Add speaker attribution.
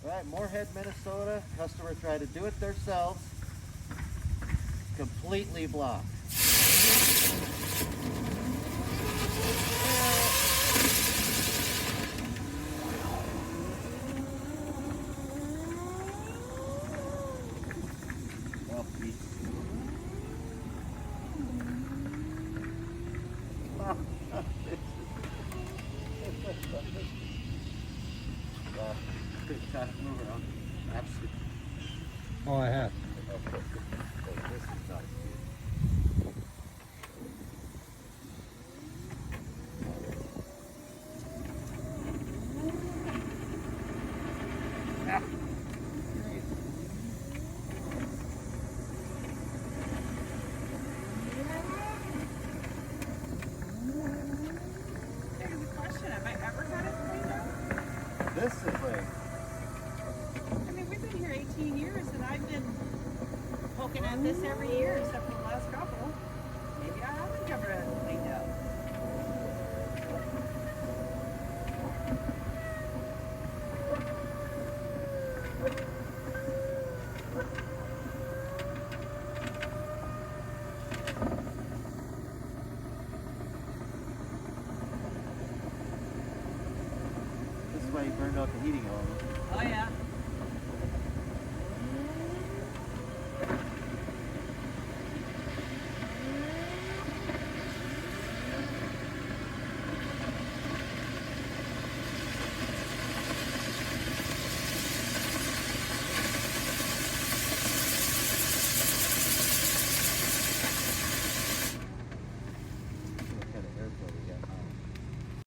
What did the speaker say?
Speaker 1: Right, Moorhead, Minnesota. Customer tried to do it themselves. Completely blocked. Well, move around. Absolutely.
Speaker 2: Oh, I have.
Speaker 1: This is not
Speaker 3: There's a question. Have I ever got it cleaned up?
Speaker 1: This is like,
Speaker 3: I mean, we've been here 18 years and I've been poking at this every year except for the last couple. Maybe I haven't covered it cleaned up.
Speaker 1: this is why he burned out the heating element.
Speaker 3: Oh yeah.